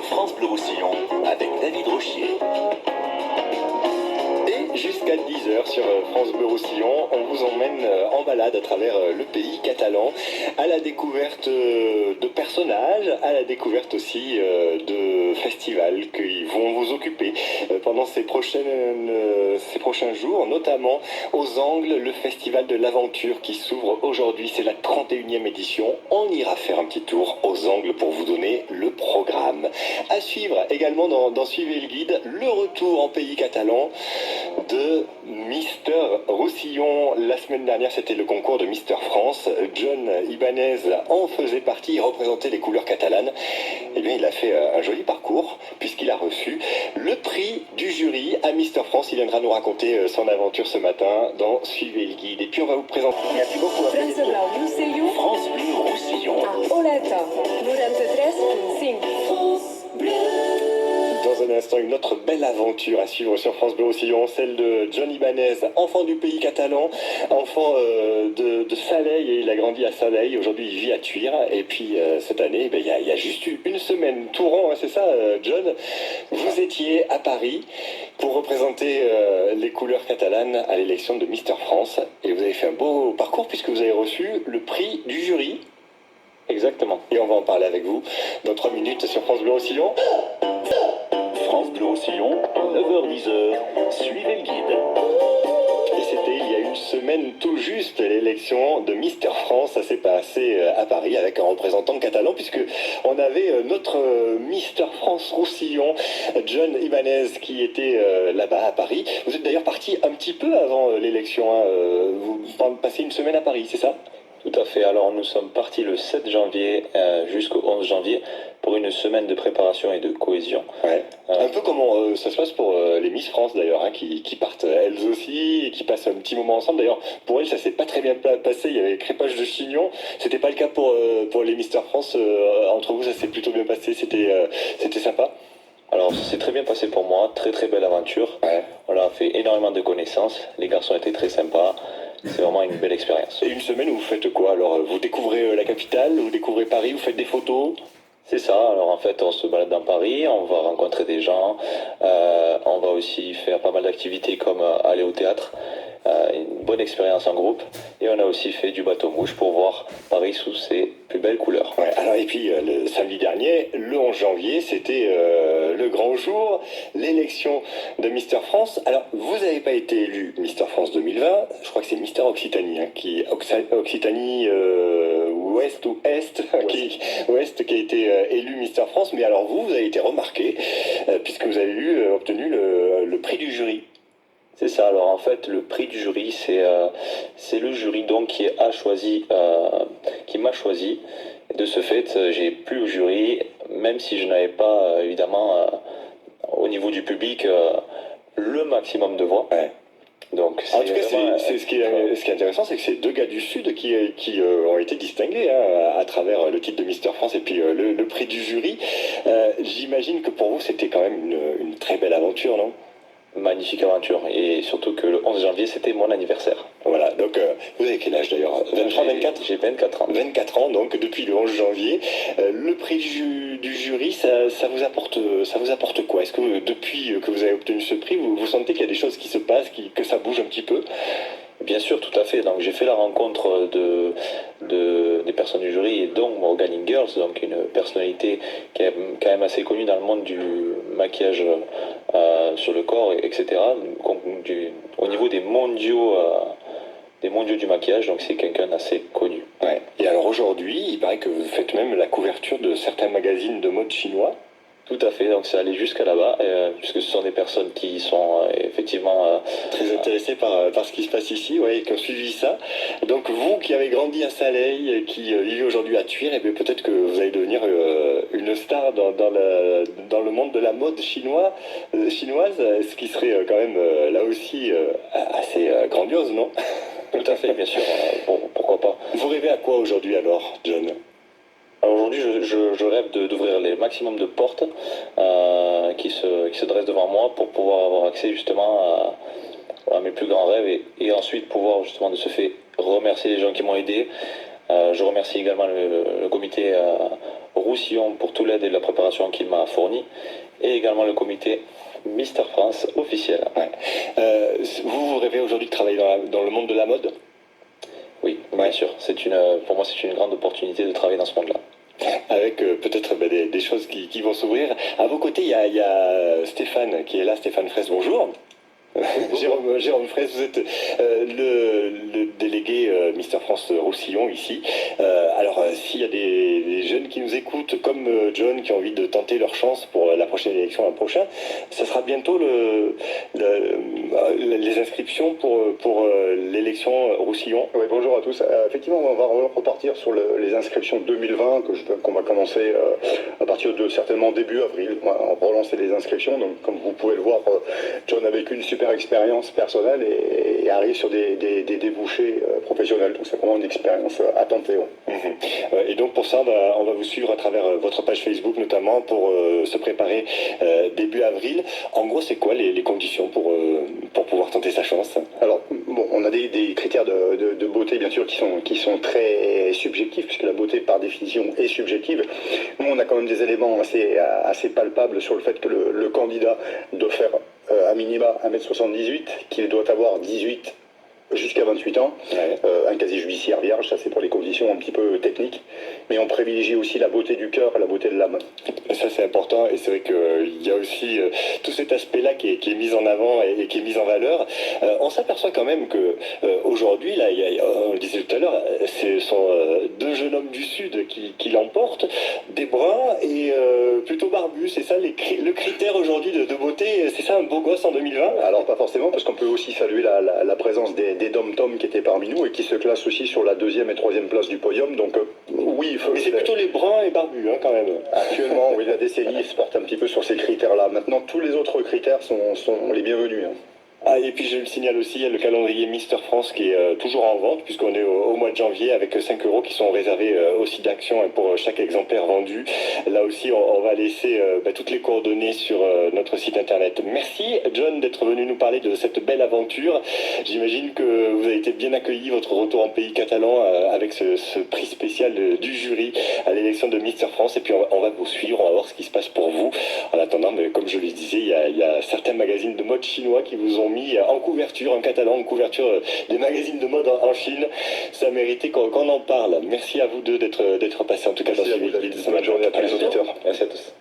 France Bleu Roussillon avec David Rochier. Et jusqu'à 10h sur France Bleu Roussillon, on vous emmène en balade à travers le pays catalan, à la découverte de personnages, à la découverte aussi de festivals qui vont vous occuper pendant ces prochains jours, notamment aux Angles, le festival de l'aventure qui s'ouvre aujourd'hui, c'est la 31e édition. On ira faire un petit tour aux Angles pour vous donner le programme. À suivre également dans Suivez le guide, le retour en pays catalan de Mister Roussillon. La semaine dernière, c'était le concours de Mister France. John Ibanez en faisait partie, il représentait les couleurs catalanes. Eh bien, il a fait un joli parcours puisqu'il a reçu le prix du jury à Mister France. Il viendra nous raconter son aventure ce matin dans Suivez le guide. Et puis, on va vous présenter... Merci beaucoup. France Blau Roussillon. France Bleu Roussillon. À Oleta, 93.5. France Bleu. Dans un instant, une autre belle aventure à suivre sur France Bleu Roussillon, celle de John Ibanez, enfant du pays catalan, enfant de Saleil, et il a grandi à Saleil. Aujourd'hui, il vit à Thuir. Et puis, cette année, il y a juste eu une semaine, tout rond, hein, c'est ça, John. Vous étiez à Paris pour représenter les couleurs catalanes à l'élection de Mister France. Et vous avez fait un beau parcours puisque vous avez reçu le prix du jury. Exactement. Et on va en parler avec vous dans 3 minutes sur France Bleu Roussillon. France Bleu Roussillon, 9h-10h, suivez le guide. Et c'était il y a une semaine tout juste l'élection de Mister France. Ça s'est passé à Paris avec un représentant catalan puisque on avait notre Mister France Roussillon, John Ibanez, qui était là-bas à Paris. Vous êtes d'ailleurs parti un petit peu avant l'élection. Hein. Vous passez une semaine à Paris, c'est ça ? Tout à fait. Alors nous sommes partis le 7 janvier jusqu'au 11 janvier pour une semaine de préparation et de cohésion. Ouais. Un peu comment ça se passe pour les Miss France d'ailleurs, hein, qui partent elles aussi et qui passent un petit moment ensemble. D'ailleurs, pour elles, ça s'est pas très bien passé. Il y avait crépage de chignon. C'était pas le cas pour les Mister France. Entre vous, ça s'est plutôt bien passé. C'était sympa. Alors ça s'est très bien passé pour moi. Très très belle aventure. Ouais. On a fait énormément de connaissances. Les garçons étaient très sympas. C'est vraiment une belle expérience. Et une semaine où vous faites quoi? Alors, vous découvrez la capitale, vous découvrez Paris, vous faites des photos? C'est ça, alors en fait on se balade dans Paris, on va rencontrer des gens, on va aussi faire pas mal d'activités comme aller au théâtre, une bonne expérience en groupe, et on a aussi fait du bateau-mouche pour voir Paris sous ses plus belles couleurs. Ouais, alors, et puis le samedi dernier, le 11 janvier, c'était le grand jour, l'élection de Mister France. Alors, vous n'avez pas été élu Mister France 2020, je crois que c'est Mister Occitanie, hein, Occitanie Ouest ou Est, Ouest qui a été élu Mister France, mais alors vous avez été remarqué, puisque vous avez obtenu le prix du jury. C'est ça, alors en fait le prix du jury c'est le jury donc qui m'a choisi. De ce fait j'ai plu au jury, même si je n'avais pas évidemment au niveau du public le maximum de voix. Ouais. Donc, en tout cas, ce qui est intéressant, c'est que c'est 2 gars du Sud qui ont été distingués hein, à travers le titre de Mister France et puis le prix du jury. J'imagine que pour vous, c'était quand même une très belle aventure, non ? Magnifique aventure, et surtout que le 11 janvier c'était mon anniversaire. Voilà, donc vous avez quel âge d'ailleurs? 23, 24? J'ai 24 ans. 24 ans, donc depuis le 11 janvier. Le prix du jury, ça vous apporte quoi? Est-ce que depuis que vous avez obtenu ce prix, vous sentez qu'il y a des choses qui se passent, que ça bouge un petit peu? Bien sûr, tout à fait. Donc j'ai fait la rencontre des personnes du jury, et dont Morgan Ingers, donc une personnalité qui est quand même assez connue dans le monde du maquillage sur le corps, etc. Au niveau des mondiaux du maquillage, donc c'est quelqu'un d'assez connu. Ouais. Et alors aujourd'hui, il paraît que vous faites même la couverture de certains magazines de mode chinois. Tout à fait, donc c'est allé jusqu'à là-bas, puisque ce sont des personnes qui sont effectivement très intéressées par ce qui se passe ici, ouais, et qui ont suivi ça. Donc vous qui avez grandi à Saleil, qui vivez aujourd'hui à Thuir, et peut-être que vous allez devenir une star dans le monde de la mode chinoise, ce qui serait quand même là aussi assez grandiose, non? Tout à fait, bien sûr, pourquoi pas. Vous rêvez à quoi aujourd'hui alors, John? Alors aujourd'hui, je rêve d'ouvrir les maximum de portes qui se dressent devant moi pour pouvoir avoir accès justement à mes plus grands rêves, et ensuite pouvoir justement de ce fait remercier les gens qui m'ont aidé, Je remercie également le comité Roussillon pour tout l'aide et la préparation qu'il m'a fourni, et également le comité Mister France officiel. Ouais. Vous rêvez aujourd'hui de travailler dans le monde de la mode? Oui, bien sûr. Pour moi, c'est une grande opportunité de travailler dans ce monde-là. Avec peut-être des choses qui vont s'ouvrir. À vos côtés, il y a Stéphane qui est là, Stéphane Fraisse, bonjour. Jérôme Fraisse, vous êtes le délégué Mister France Roussillon ici. Alors, s'il y a des jeunes qui nous écoutent, comme John, qui ont envie de tenter leur chance pour la prochaine élection l'an prochain, ça sera bientôt les inscriptions pour l'élection Roussillon. Oui, bonjour à tous. Effectivement, on va repartir sur les inscriptions 2020 qu'on va commencer à partir de certainement début avril. On va relancer les inscriptions. Donc, comme vous pouvez le voir, John a vécu une super expérience personnelle et arrive sur des débouchés professionnels. Donc, c'est vraiment une expérience à tenter. Ouais. Et donc, pour ça, on va vous suivre à travers votre page Facebook, notamment, pour se préparer début avril. En gros, c'est quoi les conditions pour pouvoir tenter sa chance? Alors, bon, on a des critères de beauté, bien sûr, qui sont très subjectifs, puisque la beauté, par définition, est subjective. Nous, on a quand même des éléments assez palpables sur le fait que le candidat doit faire à minima 1m78, qu'il doit avoir 18 jusqu'à 28 ans, un casier judiciaire vierge, ça c'est pour les conditions un petit peu techniques, mais on privilégie aussi la beauté du cœur et la beauté de l'âme. Ça c'est important, et c'est vrai qu'il y a aussi tout cet aspect-là qui est mis en avant et qui est mis en valeur. On s'aperçoit quand même que aujourd'hui, là, on le disait tout à l'heure, ce sont deux jeunes hommes du Sud qui l'emportent, des bruns et plutôt barbus, c'est ça le critère aujourd'hui de beauté, c'est ça un beau gosse en 2020? Alors pas forcément, parce qu'on peut aussi saluer la présence des dom-toms qui étaient parmi nous et qui se classent aussi sur la 2e et 3e place du podium, donc oui. Mais c'est plutôt les bruns et barbus quand même. Actuellement, oui, la décennie se porte un petit peu sur ces critères-là. Maintenant, tous les autres critères sont les bienvenus. Ah, et puis je le signale aussi, il y a le calendrier Mister France qui est toujours en vente, puisqu'on est au mois de janvier, avec 5 € qui sont réservés aussi d'actions pour chaque exemplaire vendu. Là aussi, on va laisser toutes les coordonnées sur notre site internet. Merci John d'être venu nous parler de cette belle aventure. J'imagine que vous avez été bien accueilli, votre retour en pays catalan, avec ce prix spécial du jury à l'élection de Mister France. Et puis on va vous suivre, on va voir ce qui se passe pour vous. En attendant, mais comme je le disais, il y a certains magazines de mode chinois qui vous ont mis en couverture, en catalan, en couverture des magazines de mode en Chine. Ça méritait qu'on en parle. Merci à vous deux d'être passés en tout cas dans ce Merci à vous, David. Bonne journée à tous les auditeurs. Merci à tous.